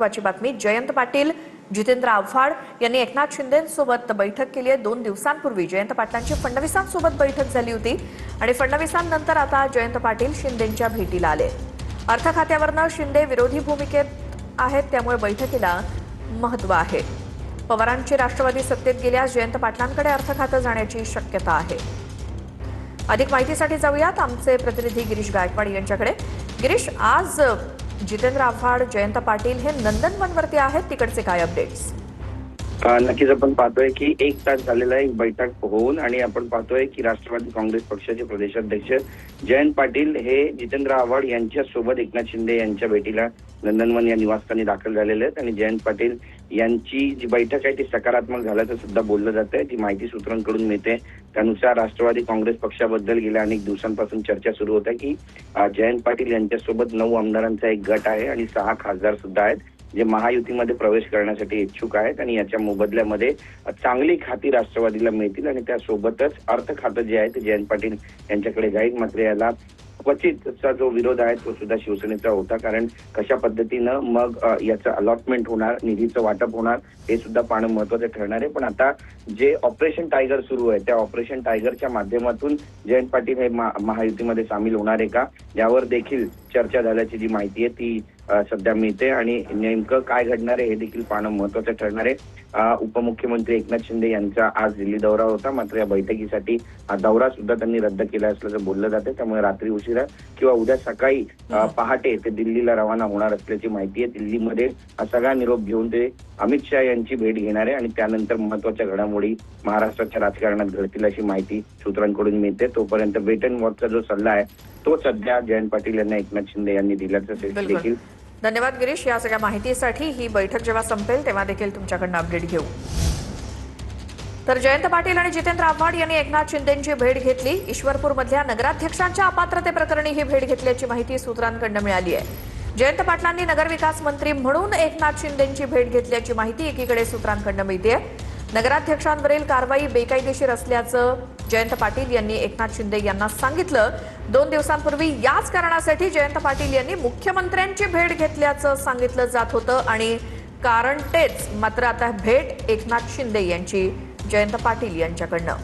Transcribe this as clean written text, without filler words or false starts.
महत्त्वाची बातमी. जयंत पाटील, जितेंद्र आव्हाड यांनी एकनाथ शिंदेंसोबत बैठक केली आहे. 2 दिवसांपूर्वी जयंत पाटलांची फडणवीसांसोबत बैठक झाली होती आणि फडणवीसांनंतर आता जयंत पाटील शिंदेंच्या भेटीला आले. अर्थ खात्यावरनं शिंदे विरोधी भूमिकेत आहेत, त्यामुळे बैठकीला महत्त्व आहे. पवारांची राष्ट्रवादी सत्तेत गेल्यास जयंत पाटलांकडे अर्थ खातं जाण्याची शक्यता आहे. अधिक माहितीसाठी जाऊयात आमचे प्रतिनिधी गिरीश गायकवाड यांच्याकडे. गिरीश, आज जितेंद्र आव्हाड, जयंत पाटील हे नंदनवनवरती आहेत, तिकडचे काय अपडेट्स? नक्कीच आपण पाहतोय की 1 तास झालेला एक बैठक होऊन आणि आपण पाहतोय की राष्ट्रवादी काँग्रेस पक्षाचे प्रदेशाध्यक्ष जयंत पाटील हे जितेंद्र आव्हाड यांच्या सोबत एकनाथ शिंदे यांच्या भेटीला नंदनवन या निवासस्थानी दाखल झालेले आहेत. आणि जयंत पाटील यांची जी बैठक आहे ती सकारात्मक झाल्याचं सुद्धा बोललं जात आहे. ती माहिती सूत्रांकडून मिळते. त्यानुसार राष्ट्रवादी काँग्रेस पक्षाबद्दल गेल्या अनेक दिवसांपासून चर्चा सुरू होत आहे की जयंत पाटील यांच्यासोबत 9 आमदारांचा एक गट आहे आणि 6 खासदार सुद्धा आहेत जे महायुतीमध्ये प्रवेश करण्यासाठी इच्छुक आहेत आणि याच्या मोबदल्यामध्ये चांगली खाती राष्ट्रवादीला मिळतील आणि त्यासोबतच अर्थ खातं जे आहे ते जयंत पाटील यांच्याकडे जाईल. मात्र याला क्वचितचा जो विरोध आहे तो सुद्धा शिवसेनेचा होता, कारण कशा पद्धतीनं मग याचं अलॉटमेंट होणार, निधीचं वाटप होणार हे सुद्धा पाहणं महत्वाचं ठरणार आहे. पण आता जे ऑपरेशन टायगर सुरू आहे त्या ऑपरेशन टायगरच्या माध्यमातून जयंत पाटील हे महायुतीमध्ये सामील होणार आहे का, यावर देखील चर्चा झाल्याची जी माहिती आहे ती सध्या मिळते आणि नेमकं काय घडणार आहे हे देखील पाहणं महत्वाचं ठरणार आहे. उपमुख्यमंत्री एकनाथ शिंदे यांचा आज दिल्ली दौरा होता, मात्र या बैठकीसाठी हा दौरा सुद्धा त्यांनी रद्द केला असल्याचं बोललं जाते. त्यामुळे रात्री उशिरा किंवा उद्या सकाळी पहाटे ते दिल्लीला रवाना होणार असल्याची माहिती आहे. दिल्लीमध्ये हा सगळा निरोप घेऊन ते अमित शहा यांची भेट घेणार आहे आणि त्यानंतर महत्वाच्या घडामोडी महाराष्ट्राच्या राजकारणात घडतील अशी माहिती सूत्रांकडून मिळते. तोपर्यंत वेट अँड वॉचचा जो सल्ला आहे तो सध्या जयंत पाटील यांना एकनाथ शिंदे यांनी दिल्याचं देखील. धन्यवाद गिरीश, या सगळ्या माहितीसाठी. ही बैठक जेव्हा संपेल तेव्हा देखील तुमच्याकडनं अपडेट घेऊ. तर जयंत पाटील आणि जितेंद्र आव्हाड यांनी एकनाथ शिंदेंची भेट घेतली. ईश्वरपूरमधल्या नगराध्यक्षांच्या अपात्रतेप्रकरणी ही भेट घेतल्याची माहिती सूत्रांकडनं मिळाली आहे. जयंत पाटलांनी नगरविकास मंत्री म्हणून एकनाथ शिंदेंची भेट घेतल्याची माहिती एकीकडे सूत्रांकडनं मिळते. नगराध्यक्षांवरील कारवाई बेकायदेशीर असल्याचं जयंत पाटील यांनी एकनाथ शिंदे यांना सांगितलं. 2 दिवसांपूर्वी याच कारणासाठी जयंत पाटील यांनी मुख्यमंत्र्यांची भेट घेतल्याचं सांगितलं जात होतं आणि कारण तेच. मात्र आता भेट एकनाथ शिंदे यांची जयंत पाटील यांच्याकडनं.